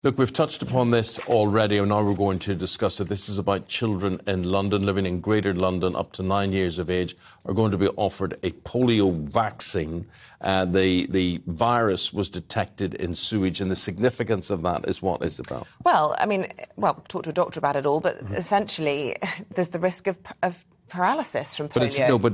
Look, we've touched upon this already, and now we're going to discuss it. This is about children in London, living in Greater London, up to 9 years of age, are going to be offered a polio vaccine. The virus was detected in sewage, and the significance of that is what, Isabel? Well, talk to a doctor about it all, but essentially there's the risk of paralysis from polio. But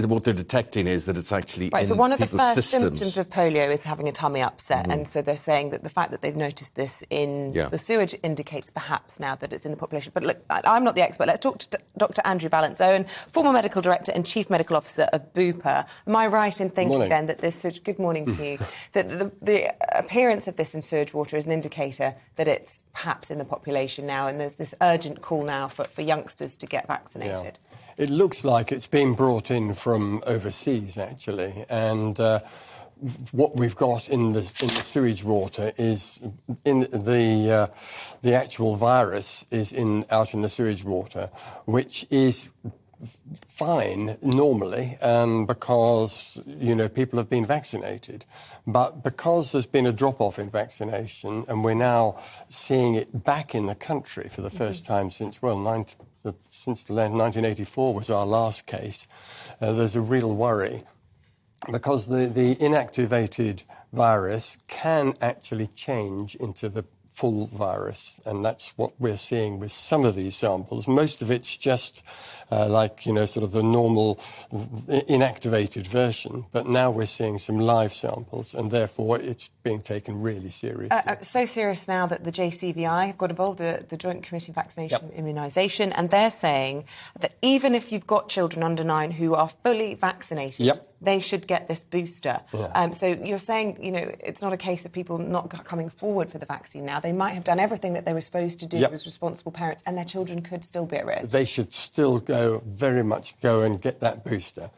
what they're detecting is that it's actually in so one of the people's first systems. symptoms of polio is having a tummy upset, and so they're saying that the fact that they've noticed this in the sewage indicates perhaps now that it's in the population. But look, I'm not the expert. Let's talk to Dr. Andrew Vallance-Owen, former medical director and chief medical officer of BUPA. Am I right in thinking then that this? Good morning to you. That the appearance of this in sewage water is an indicator that it's perhaps in the population now, and there's this urgent call now for youngsters to get vaccinated. Yeah. It looks like it's been brought in from overseas, actually, and what we've got in the sewage water is in the actual virus is out in the sewage water, which is fine normally because people have been vaccinated, but because there's been a drop-off in vaccination and we're now seeing it back in the country for the first time since 1984 was our last case, there's a real worry because the inactivated virus can actually change into the full virus, and that's what we're seeing with some of these samples. Most of it's just sort of the normal inactivated version, but now we're seeing some live samples, and therefore it's being taken really seriously. So serious now that the JCVI have got involved, the Joint Committee Vaccination Immunisation, and they're saying that even if you've got children under 9 who are fully vaccinated, they should get this booster. So you're saying, it's not a case of people not coming forward for the vaccine now. They might have done everything that they were supposed to do as responsible parents, and their children could still be at risk. They should still very much go and get that booster.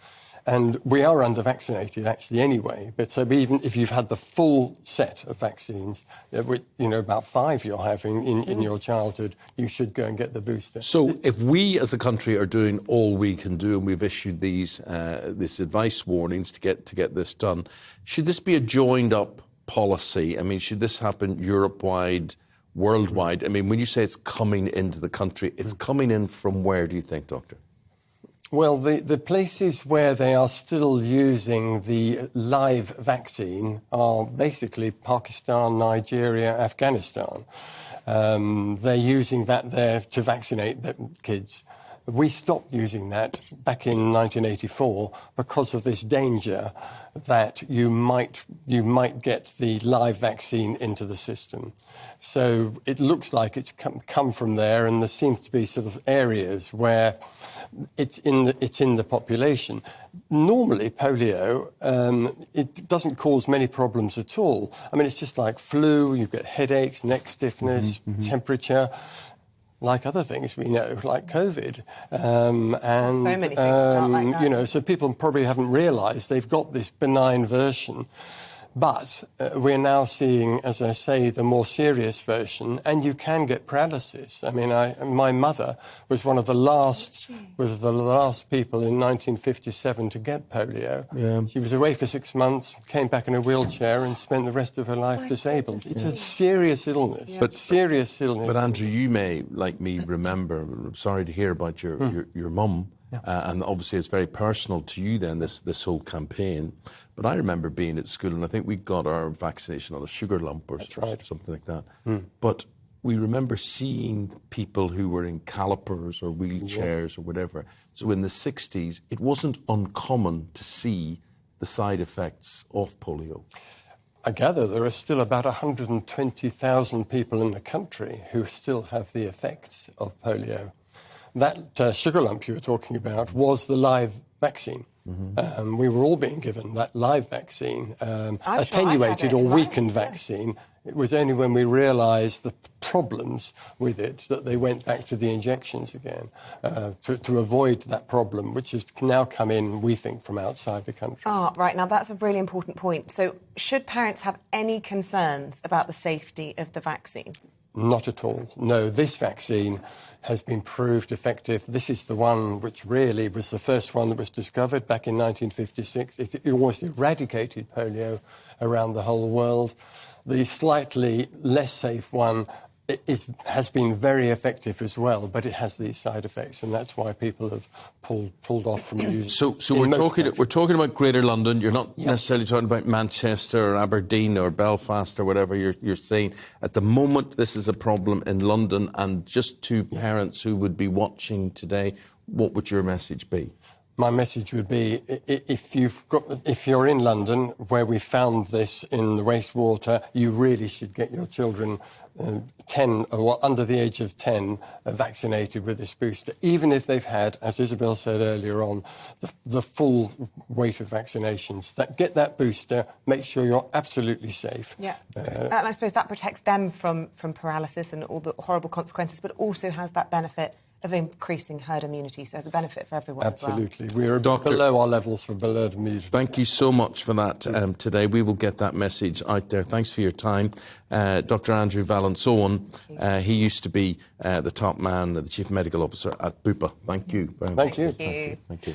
And we are under-vaccinated, actually, anyway. But so even if you've had the full set of vaccines, about 5 you're having in your childhood, you should go and get the booster. So if we as a country are doing all we can do, and we've issued these this advice warnings to get this done, should this be a joined-up policy? I mean, should this happen Europe-wide, worldwide? I mean, when you say it's coming into the country, it's coming in from where, do you think, Doctor? Well, the places where they are still using the live vaccine are basically Pakistan, Nigeria, Afghanistan. They're using that there to vaccinate the kids. We stopped using that back in 1984 because of this danger that you might get the live vaccine into the system. So it looks like it's come from there, and there seems to be sort of areas where it's in the population. Normally, polio, it doesn't cause many problems at all. I mean, it's just like flu. You get headaches, neck stiffness, temperature. Like other things we know, like COVID. And so many things start like that. So people probably haven't realised they've got this benign version. But we're now seeing, as I say, the more serious version, and you can get paralysis. I mean, my mother was one of the last people in 1957 to get polio. Yeah. She was away for 6 months, came back in a wheelchair, and spent the rest of her life disabled. It's a serious illness. But serious illness. But Andrew, you may, like me, remember. I'm sorry to hear about your mum. Yeah. And obviously it's very personal to you then, this whole campaign. But I remember being at school, and I think we got our vaccination on a sugar lump or something like that. But we remember seeing people who were in calipers or wheelchairs or whatever. So in the 60s, it wasn't uncommon to see the side effects of polio. I gather there are still about 120,000 people in the country who still have the effects of polio. That sugar lump you were talking about was the live vaccine. We were all being given that live vaccine, attenuated or weakened vaccine. It was only when we realised the problems with it that they went back to the injections again to avoid that problem, which has now come in, we think, from outside the country. Right. Now, that's a really important point. So should parents have any concerns about the safety of the vaccine? Not at all. No, this vaccine has been proved effective. This is the one which really was the first one that was discovered back in 1956. It almost eradicated polio around the whole world. The slightly less safe one has been very effective as well, but it has these side effects, and that's why people have pulled off from using. So we're talking about Greater London. You're not necessarily talking about Manchester or Aberdeen or Belfast or whatever you're saying. At the moment, this is a problem in London, and just to parents who would be watching today, what would your message be? My message would be, if you're in London, where we found this in the wastewater, you really should get your children 10 or under the age of 10 vaccinated with this booster, even if they've had, as Isabel said earlier on, the full weight of vaccinations. Get that booster, make sure you're absolutely safe. Yeah, and I suppose that protects them from paralysis and all the horrible consequences, but also has that benefit of increasing herd immunity, so it's a benefit for everyone. Absolutely. As well. We're below our levels for herd immunity. Thank you so much for that today. We will get that message out there. Thanks for your time. Dr. Andrew Vallance-Owen, he used to be the top man, the Chief Medical Officer at BUPA. Thank you very much. Thank you. Thank you. Thank you.